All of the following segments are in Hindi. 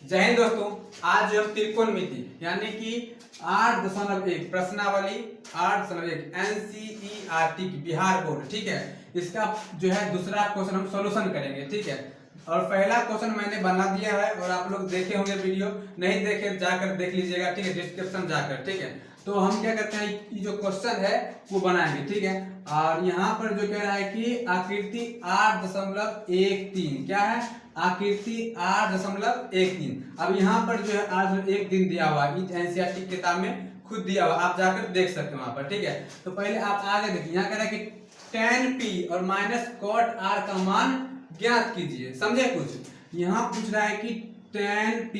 जय हिंद दोस्तों। आज हम त्रिकोणमिति यानी कि 8.1 प्रश्नावली 8.1 NCERT की बिहार बोर्ड, ठीक है, इसका जो है दूसरा क्वेश्चन हम सॉल्यूशन करेंगे, ठीक है। और पहला क्वेश्चन मैंने बना दिया है और आप लोग देखे होंगे, वीडियो नहीं देखे जाकर देख लीजिएगा, ठीक है, डिस्क्रिप्शन जाकर, ठीक है। तो हम क्या करते हैं, ये जो क्वेश्चन है वो बनाएंगे, ठीक है। और यहाँ पर जो कह रहा है कि आकृति 8.13 क्या है, आकृति 8.13। अब यहाँ पर जो है 8.1 दिया हुआ है, एनसीईआरटी किताब में खुद दिया हुआ, आप जाकर देख सकते हो वहां पर, ठीक है। तो पहले आप आगे देखिए, यहाँ कह रहा है कि tan p और माइनस cot r का मान ज्ञात कीजिए। समझे कुछ, यहाँ पूछ रहा है कि tan p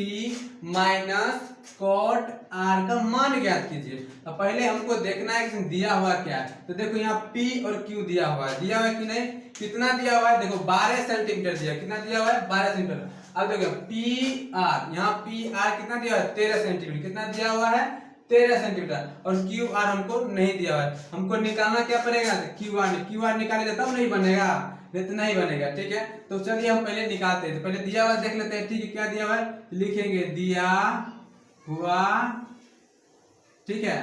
minus cot r का मान ज्ञात कीजिए। तो पहले हमको देखना है कि दिया हुआ क्या है। तो देखो यहाँ p और q दिया हुआ है, दिया हुआ है कि नहीं, कितना दिया हुआ है, देखो 12 सेंटीमीटर दिया, कितना दिया हुआ है 12 सेंटीमीटर। अब देखो पी आर, यहाँ पी आर कितना दिया हुआ है 13 सेंटीमीटर, कितना दिया हुआ है 13 सेंटीमीटर। और क्यू आर हमको नहीं दिया हुआ है, हमको निकालना क्या पड़ेगा, क्यू आर निकाले तब नहीं बनेगा, नहीं तो नहीं बनेगा, ठीक है। तो चलिए हम पहले निकालते हैं। तो पहले दिया हुआ देख लेते हैं, ठीक है, क्या दिया हुआ है लिखेंगे, दिया हुआ, ठीक है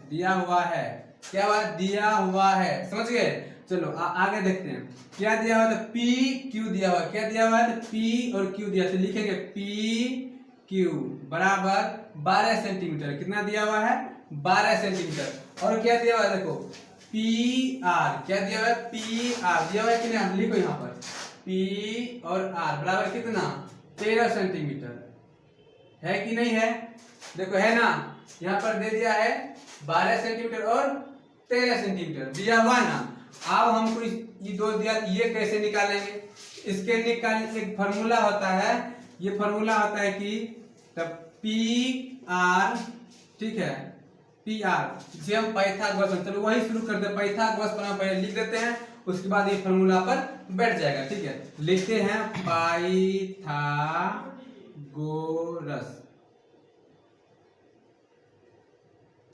दिया हुआ है, क्या हुआ दिया हुआ है, समझ गए। चलो आगे देखते हैं क्या दिया हुआ है। तो पी क्यू दिया हुआ, क्या दिया हुआ है, तो पी और क्यू दिया, तो लिखेंगे पी क्यू बराबर 12 सेंटीमीटर, कितना दिया हुआ है 12 सेंटीमीटर। और क्या दिया हुआ है, देखो पी आर, क्या दिया हुआ है पी आर दिया हुआ है कि नहीं, आप लिखो यहाँ पर पी और आर बराबर कितना 13 सेंटीमीटर, है कि नहीं है, देखो है ना, यहाँ पर दे दिया है 12 सेंटीमीटर और 13 सेंटीमीटर दिया हुआ ना। अब हमको ये दो दिया, ये कैसे निकालेंगे, इसके निकालने एक फॉर्मूला होता है, ये फॉर्मूला होता है कि तब पी आर, ठीक है, पी आर जिसे हम पाइथागोरस, चलो वही शुरू करते हैं, पाइथागोरस पर पहले लिख देते हैं, उसके बाद ये फॉर्मूला पर बैठ जाएगा, ठीक है। लिखते हैं पाइथागोरस,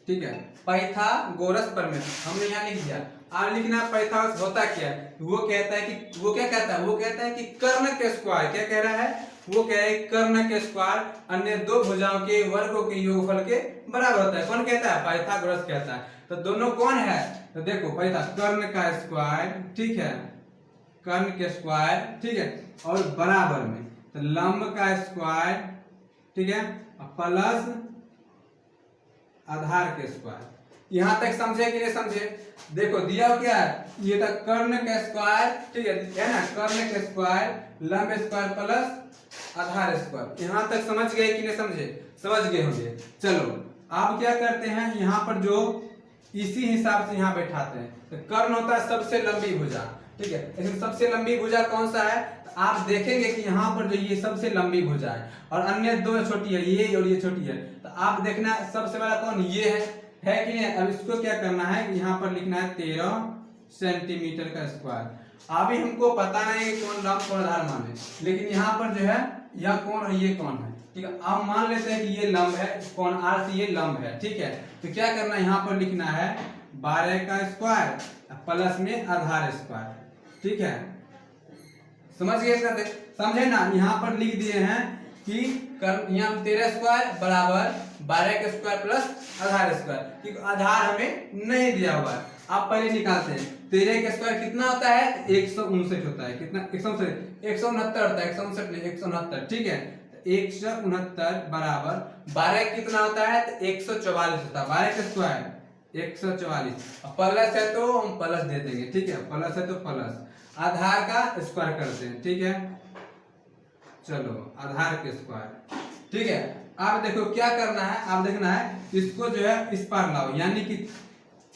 ठीक है, पाइथागोरस प्रमेय हमने यहाँ लिख दिया। अब लिखना पाइथागोरस होता क्या है, वो कहता है कि वो क्या कहता है, वो कहता है कि कर्ण के स्क्वायर, क्या कह रहा है, वो कह रहा है कर्ण के स्क्वायर अन्य दो भुजाओं के वर्गों के योगफल के बराबर होता है। कौन कहता है, पाइथागोरस कहता है। तो दोनों कौन है, तो देखो कर्ण का स्क्वायर, ठीक है, कर्ण के स्क्वायर, ठीक है, और बराबर में तो लंब का स्क्वायर, ठीक है, प्लस आधार के स्क्वायर। यहां तक समझे कि नहीं समझे, देखो दिया क्या है, ये था कर्ण का स्क्वायर, ठीक है ना, कर्ण के स्क्वायर लंब स्क्वायर प्लस आधार स्क्वायर। यहां तक समझ गए कि नहीं समझे, समझ गए होंगे। चलो आप क्या करते हैं, यहाँ पर जो इसी हिसाब से यहाँ बैठाते हैं। तो कर्ण होता है सबसे लंबी भुजा, ठीक है, लेकिन सबसे लंबी भुजा कौन सा है, तो आप देखेंगे कि यहाँ पर जो ये सबसे लंबी भुजा है और अन्य दो छोटी है, ये और ये छोटी है। तो आप देखना सबसे बड़ा कौन, ये है कि नहीं। अब इसको क्या करना है, यहाँ पर लिखना है 13 सेंटीमीटर का स्क्वायर। अभी हमको पता नहीं है कौन लंब कौन आधार मान है, लेकिन यहाँ पर जो है यह कौन है, ये कौन है, ठीक है। अब मान लेते हैं कि ये लंब है, कौन आर से ये लंब है, ठीक है। तो क्या करना है, यहाँ पर लिखना है 12 का स्क्वायर प्लस में आधार स्क्वायर, ठीक है, समझ गए, समझे ना। यहाँ पर लिख दिए हैं कि यहाँ 13 स्क्वायर बराबर 12 का स्क्वायर प्लस आधार स्क्वायर, क्योंकि आधार हमें नहीं दिया हुआ है। आप पहले निकालते हैं, 13 का स्क्वायर कितना होता है 159 होता है, कितना 169 होता है, 159 नहीं 169, ठीक है। 169 बराबर 12 कितना होता है, 144 होता है, 12 का स्क्वायर 144, प्लस है तो हम प्लस दे देंगे, ठीक है, प्लस है तो प्लस, आधार का स्क्वायर करते हैं, ठीक है। चलो आधार के स्क्वायर, ठीक है। आप देखो क्या करना है, आप देखना है इसको जो है इस पार लाओ, यानी कि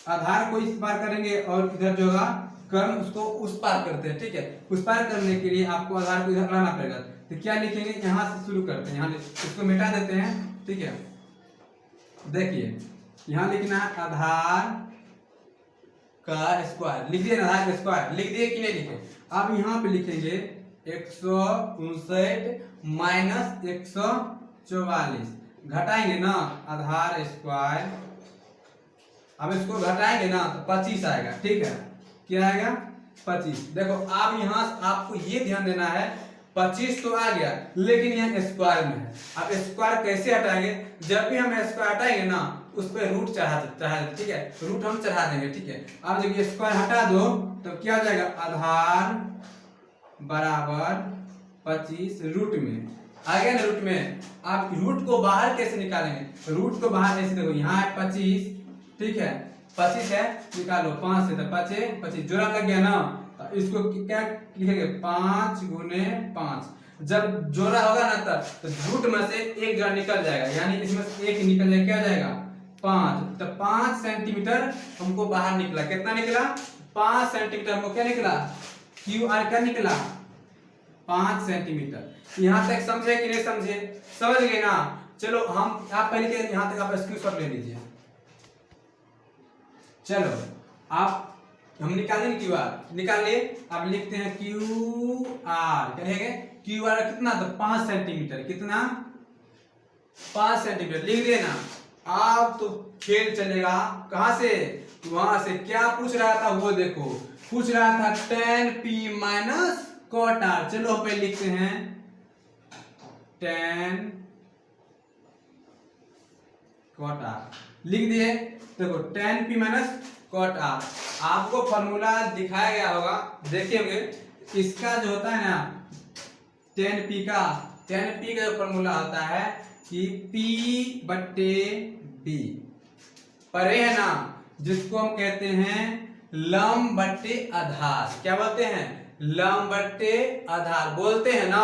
आधार को इस पार करेंगे और इधर जो होगा कर्ण उसको उस पार करते हैं, ठीक है। उस पार करने के लिए आपको आधार को इधर लाना पड़ेगा। तो क्या लिखेंगे, यहाँ से शुरू करते हैं, यहाँ इसको मिटा देते हैं, ठीक है। देखिए यहाँ लिखना है आधार का स्क्वायर, लिख दिए आधार का स्क्वायर, लिख दिए कि नहीं लिखे। अब यहाँ पे लिखेंगे 159 माइनस 144, घटाएंगे ना आधार स्क्वायर, अब इसको घटाएंगे ना तो 25 आएगा, ठीक है, क्या आएगा 25। देखो आप यहाँ आपको ये ध्यान देना है, 25 तो आ गया, लेकिन यहाँ स्क्वायर में है। अब स्क्वायर कैसे हटाएंगे? जब भी हम स्क्वायर हटाएंगे ना, उस पर रूट चढ़ा देंगे, ठीक है, रूट हम चढ़ा देंगे, ठीक है। अब जब स्क्वायर हटा दो तो क्या हो जाएगा, आधार बराबर 25 रूट में आ गया ना, रूट में। आप रूट को बाहर कैसे निकालेंगे? रूट को बाहर ऐसे देखो, यहाँ है 25, ठीक है, 25 है, निकालो 5 से, तो 25 जोड़ा लग गया ना, तो इसको क्या लिखेंगे, 5 गुने 5। जब जोड़ा होगा ना तब तो रूट में से एक जोड़ा निकल जाएगा, यानी इसमें से एक निकल जाएगा, क्या जाएगा 5। तो 5 सेंटीमीटर हमको बाहर निकला। कितना निकला? 5 सेंटीमीटर हमको क्या निकला, क्यू आर क्या निकला, 5 सेंटीमीटर। यहाँ तक समझे कि नहीं समझे? समझ गए ना? चलो हम आप पहले के यहाँ तक आप स्क्रीनशॉट ले लीजिए। चलो आप हम निकालें क्यू आर, निकाल लिए। अब लिखते हैं क्यू आर, क्या लिखेंगे, क्यू आर कितना, तो 5 सेंटीमीटर। कितना? 5 सेंटीमीटर लिख दिए ना। अब तो खेल चलेगा, कहां से, वहां से। क्या पूछ रहा था वो देखो, पूछ रहा था tan p minus cot r। चलो पहले लिखते हैं tan cot r, लिख दिए। देखो tan p minus cot r, आपको फॉर्मूला दिखाया गया होगा, देखेंगे। इसका जो होता है ना tan p का जो फॉर्मूला होता है कि p बट्टे b परे है ना, जिसको हम कहते हैं लंब बट्टे आधार। क्या बोलते हैं? लंब बट्टे आधार बोलते हैं ना,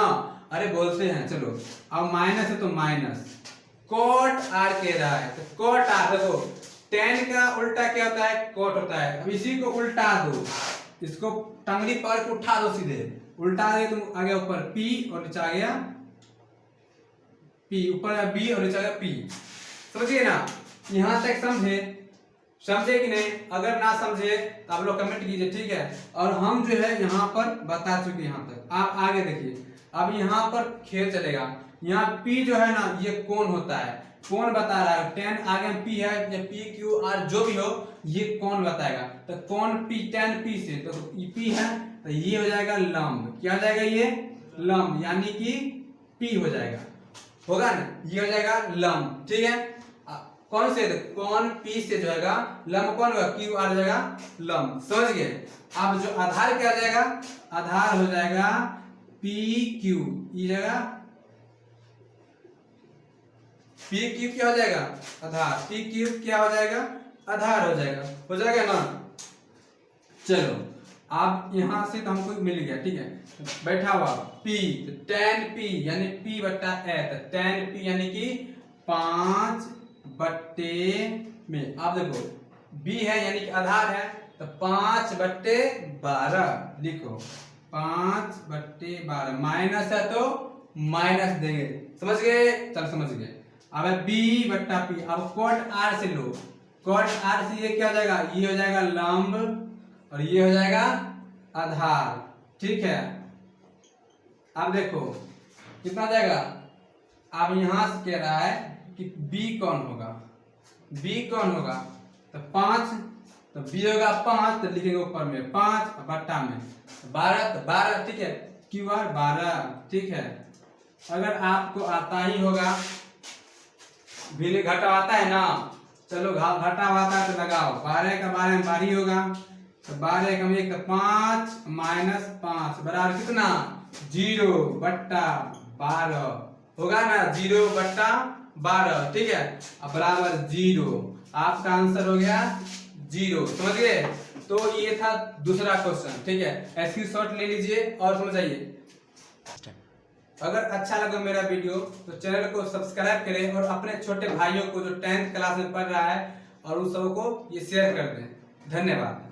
अरे बोलते हैं। चलो अब माइनस है तो माइनस cot r कह रहा है, तो cot r देखो, tan का उल्टा क्या होता है, cot होता है। अब इसी को उल्टा दो, इसको टंगड़ी पकड़ के उठा दो, सीधे उल्टा दे तो आ गया ऊपर p और नीचे आ गया p, ऊपर आ b और नीचे आ गया p। समझिए ना? यहां तक समझे कि नहीं? अगर ना समझे तो आप लोग कमेंट कीजिए, ठीक है। और हम जो है यहाँ पर बता चुके, यहाँ तक आप आगे देखिए। अब यहाँ पर खेल चलेगा। यहाँ p जो है ना, ये कोण होता है, कोण बता रहा है। tan आगे p है, या p q r जो भी हो, ये कोण बताएगा। तो कोण p tan p से, तो p है, तो ये हो जाएगा लंब। क्या हो जाएगा? ये लंब, यानी कि p हो जाएगा, होगा ना, ये हो जाएगा लंब, ठीक है। कौन से, कौन p से जो है लंब कौन होगा, q r जाएगा लंब। समझ गए? अब जो आधार क्या हो जाएगा, आधार हो जाएगा p q, ये जाएगा p q, क्या हो जाएगा, आधार। p q क्या हो जाएगा, आधार हो जाएगा ना। चलो अब यहां से तो हमको मिल गया, ठीक है। बैठा हुआ p, तो tan p यानी p बट्टा a, तो tan p यानी कि 5 बट्टे में। आप देखो b है यानी कि आधार है, तो 5 बट्टे 12 लिखो, 5 बट्टे 12। माइनस है तो माइनस देंगे, समझ गए? चल समझ गए। अब b बट्टा p, अब cot r से लो, cot r से ये क्या हो जाएगा, ये हो जाएगा लंब और ये हो जाएगा आधार, ठीक है। अब देखो कितना जाएगा। अब यहां से कह रहा है कि b कौन होगा, b कौन होगा, तो 5, तो b होगा 5, तो लिखेंगे ऊपर में 5 बट्टा में 12, तो 12, ठीक है, क्यू आर 12, ठीक है। अगर आपको आता ही होगा, भिन्न घटा आता है ना, चलो घटा आता है तो लगाओ, 12 का 12 में 12 होगा, तो 12 का 1 तो 5 माइनस 5 बराबर कितना, 0 बट्टा 12 होगा ना, 0 बट्टा 12, ठीक है। अब बराबर 0, आपका आंसर हो गया 0। समझ गए? तो ये था दूसरा क्वेश्चन, ठीक है। स्क्रीनशॉट ले लीजिए और समझाइए। अगर अच्छा लगा मेरा वीडियो तो चैनल को सब्सक्राइब करें और अपने छोटे भाइयों को जो 10th क्लास में पढ़ रहा है और उन सबको ये शेयर कर दें। धन्यवाद।